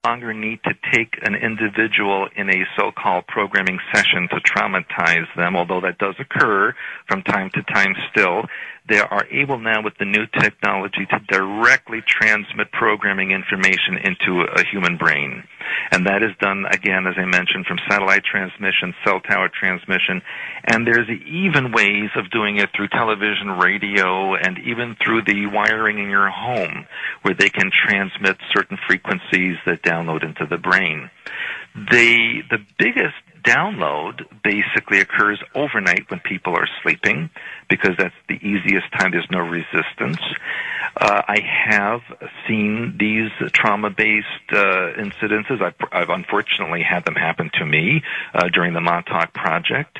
longer need to take an individual in a so-called programming session to traumatize them, although that does occur from time to time still. They are able now with the new technology to directly transmit programming information into a human brain. And that is done, again, as I mentioned, from satellite transmission, cell tower transmission, and there's even ways of doing it through television, radio, and even through the wiring in your home, where they can transmit certain frequencies that download into the brain. The biggest download basically occurs overnight when people are sleeping, because that's the easiest time. There's no resistance. I have seen these trauma-based incidences. I've unfortunately had them happen to me during the Montauk Project.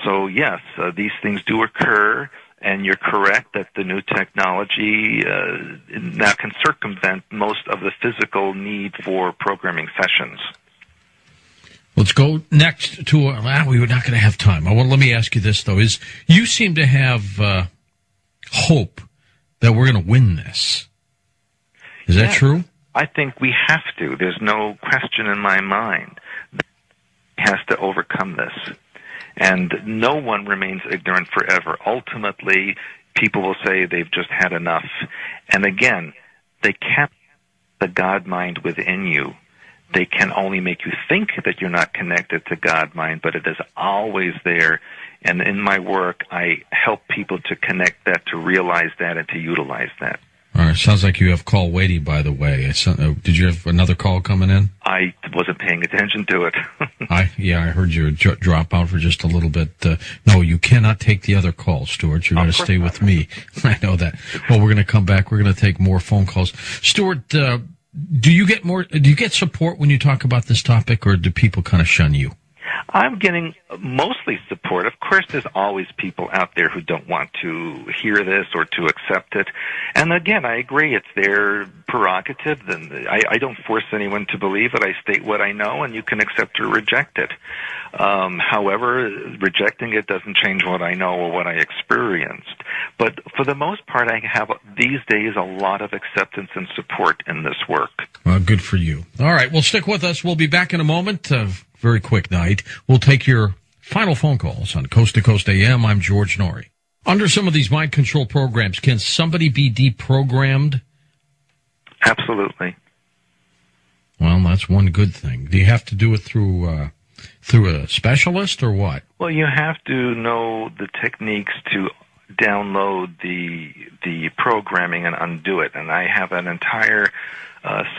So yes, these things do occur. And you're correct that the new technology now can circumvent most of the physical need for programming sessions. Let's go next to, we're not going to have time. Let me ask you this, though. You seem to have hope that we're going to win this. Is that true? I think we have to. There's no question in my mind that he has to overcome this. And no one remains ignorant forever. Ultimately, people will say they've just had enough. And again, they can't the God mind within you. They can only make you think that you're not connected to God mind, but it is always there. And in my work, I help people to connect that, to realize that, and to utilize that. All right. Sounds like you have call waiting, by the way. Did you have another call coming in? I wasn't paying attention to it. I heard you drop out for just a little bit. No, you cannot take the other call, Stewart. You're going to stay with me. I know that. Well, we're going to come back. We're going to take more phone calls. Stewart, do you get support when you talk about this topic, or do people kind of shun you? I'm getting mostly support. Of course, there's always people out there who don't want to hear this or to accept it. And again, I agree, it's their prerogative. And I don't force anyone to believe it. I state what I know, and you can accept or reject it. However, rejecting it doesn't change what I know or what I experienced. But for the most part, I have these days a lot of acceptance and support in this work. Well, good for you. All right, well, stick with us. We'll be back in a moment. Very quick night. We'll take your final phone calls on Coast to Coast AM. I'm George Norrie. Under some of these mind control programs, can somebody be deprogrammed? Absolutely. Well, that's one good thing. Do you have to do it through a specialist or what? Well, you have to know the techniques to download the programming and undo it. And I have an entire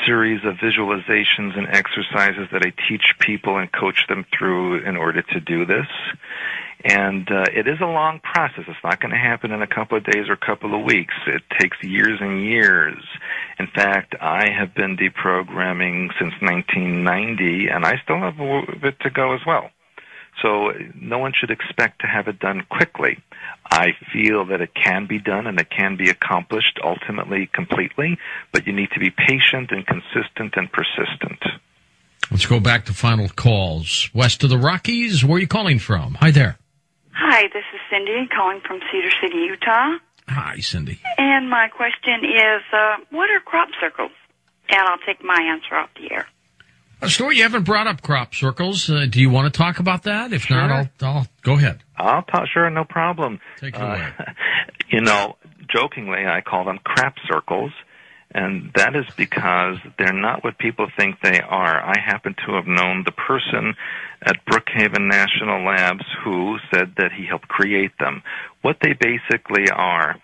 series of visualizations and exercises that I teach people and coach them through in order to do this. And it is a long process. It's not going to happen in a couple of days or a couple of weeks. It takes years and years. In fact, I have been deprogramming since 1990, and I still have a bit to go as well. So no one should expect to have it done quickly. I feel that it can be done and it can be accomplished ultimately, completely, but you need to be patient and consistent and persistent. Let's go back to final calls. West of the Rockies, where are you calling from? Hi there. Hi, this is Cindy calling from Cedar City, Utah. Hi, Cindy. And my question is, what are crop circles? And I'll take my answer off the air. Stuart, you haven't brought up crop circles. Do you want to talk about that? If not, I'll go ahead. I'll talk. Sure, no problem. Take it away. Jokingly, I call them crap circles, and that is because they're not what people think they are. I happen to have known the person at Brookhaven National Labs who said that he helped create them. What they basically are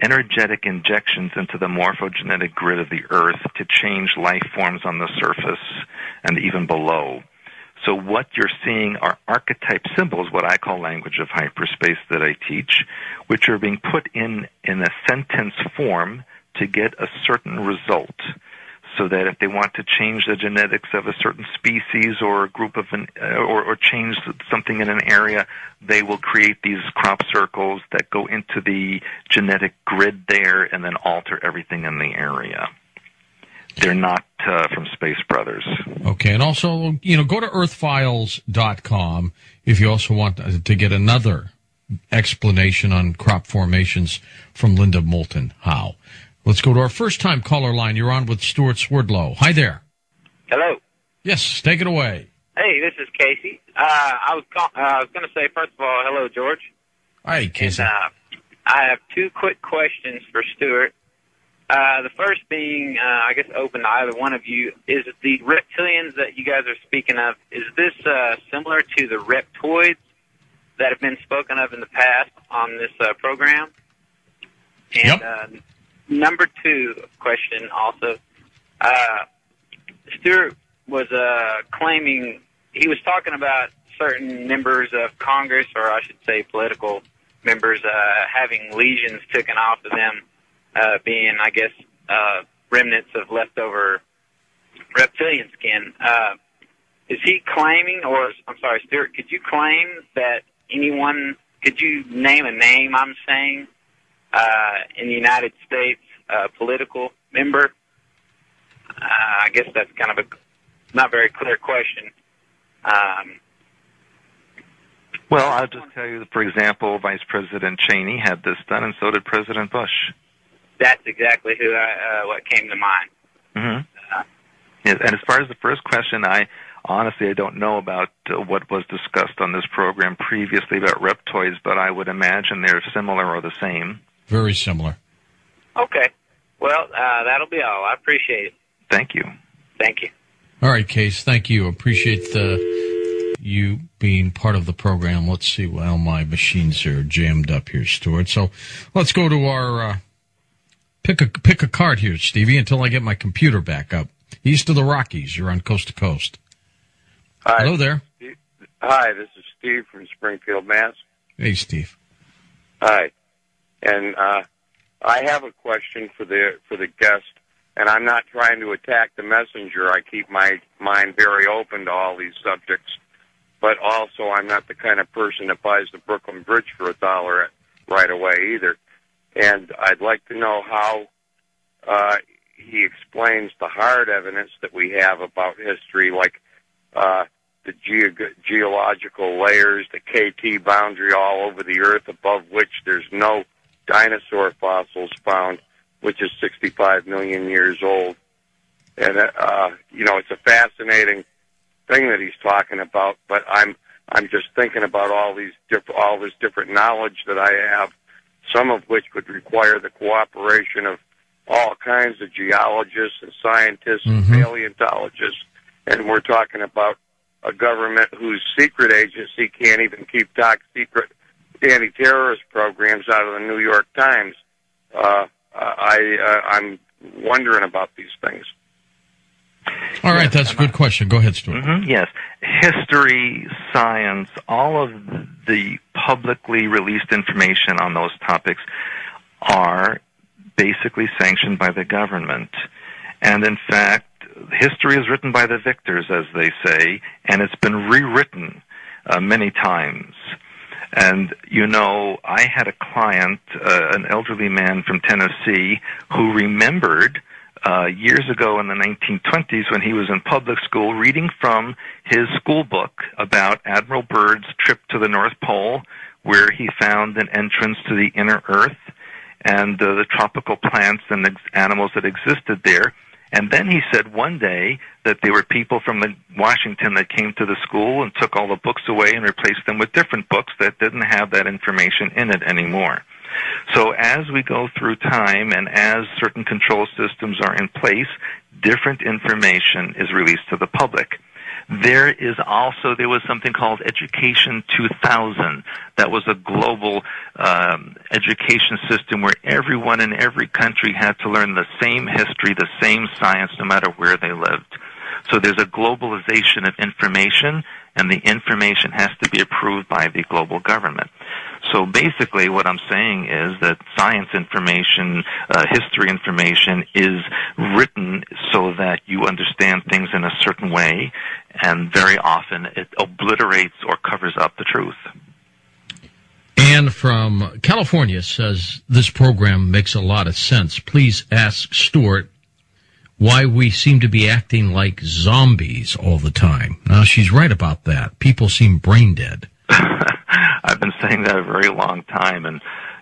energetic injections into the morphogenetic grid of the Earth to change life forms on the surface and even below. So what you're seeing are archetype symbols, what I call language of hyperspace that I teach, which are being put in a sentence form to get a certain result. So that if they want to change the genetics of a certain species or a group of or change something in an area, they will create these crop circles that go into the genetic grid there and then alter everything in the area. They're not from Space Brothers. Okay, and also, go to earthfiles.com if you also want to get another explanation on crop formations from Linda Moulton Howe. Let's go to our first-time caller line. You're on with Stewart Swerdlow. Hi there. Hello. Yes, take it away. Hey, this is Casey. I was going to say, first of all, hello, George. Hi, Casey. And, I have two quick questions for Stewart. The first being, I guess, open to either one of you, is the reptilians that you guys are speaking of, is this similar to the reptoids that have been spoken of in the past on this program? And yep. Number two question also, Stewart was claiming, he was talking about certain members of Congress, or I should say political members, having lesions taken off of them, being, I guess, remnants of leftover reptilian skin. Is he claiming, or, I'm sorry, Stewart, could you claim that anyone, could you name a name, I'm saying, in the United States, political member? I guess that's kind of a not very clear question. Well, I'll just tell you that, for example, Vice President Cheney had this done, and so did President Bush. That's exactly what came to mind. Mm-hmm. Yes, and as far as the first question, honestly, I don't know about what was discussed on this program previously about reptoids, but I would imagine they're similar or the same. Very similar. Okay. Well, that'll be all. I appreciate it. Thank you. Thank you. All right, Case. Thank you. Appreciate you being part of the program. Let's see. Well, my machines are jammed up here, Stuart. So let's go to our pick a card here, Stevie, until I get my computer back up. East of the Rockies. You're on Coast to Coast. Hi. Hello there. Hi, this is Steve from Springfield, Mass. Hey, Steve. Hi. And I have a question for the guest, and I'm not trying to attack the messenger. I keep my mind very open to all these subjects, but also I'm not the kind of person that buys the Brooklyn Bridge for $1 right away either. And I'd like to know how he explains the hard evidence that we have about history, like the geological layers, the KT boundary all over the Earth, above which there's no dinosaur fossils found, which is 65 million years old. And it's a fascinating thing that he's talking about. But I'm just thinking about all this different knowledge that I have, some of which would require the cooperation of all kinds of geologists and scientists and paleontologists. And we're talking about a government whose secret agency can't even keep top secret anti-terrorist programs out of the New York Times. I'm wondering about these things. All right, that's a good question. Go ahead, Stuart. Mm-hmm, yes. History, science, all of the publicly released information on those topics are basically sanctioned by the government. And in fact, history is written by the victors, as they say, and it's been rewritten many times. And, I had a client, an elderly man from Tennessee, who remembered years ago in the 1920s when he was in public school reading from his school book about Admiral Byrd's trip to the North Pole, where he found an entrance to the inner Earth and the tropical plants and animals that existed there. And then he said one day that there were people from Washington that came to the school and took all the books away and replaced them with different books that didn't have that information in it anymore. So as we go through time and as certain control systems are in place, different information is released to the public. There was something called Education 2000. That was a global education system where everyone in every country had to learn the same history, the same science, no matter where they lived. So there's a globalization of information, and the information has to be approved by the global government. So basically what I'm saying is that science information, history information is written so that you understand things in a certain way, and very often it obliterates or covers up the truth. Anne from California says this program makes a lot of sense. Please ask Stuart why we seem to be acting like zombies all the time. Now, she's right about that. People seem brain dead. I've been saying that a very long time, and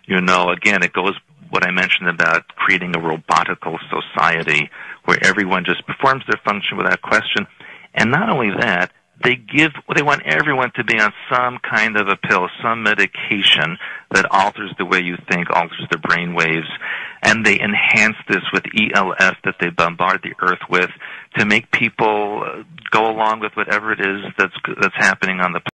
again, it goes what I mentioned about creating a robotical society where everyone just performs their function without question. And not only that, they want everyone to be on some kind of a pill, some medication that alters the way you think, alters the brain waves, and they enhance this with ELF that they bombard the earth with to make people go along with whatever it is that's happening on the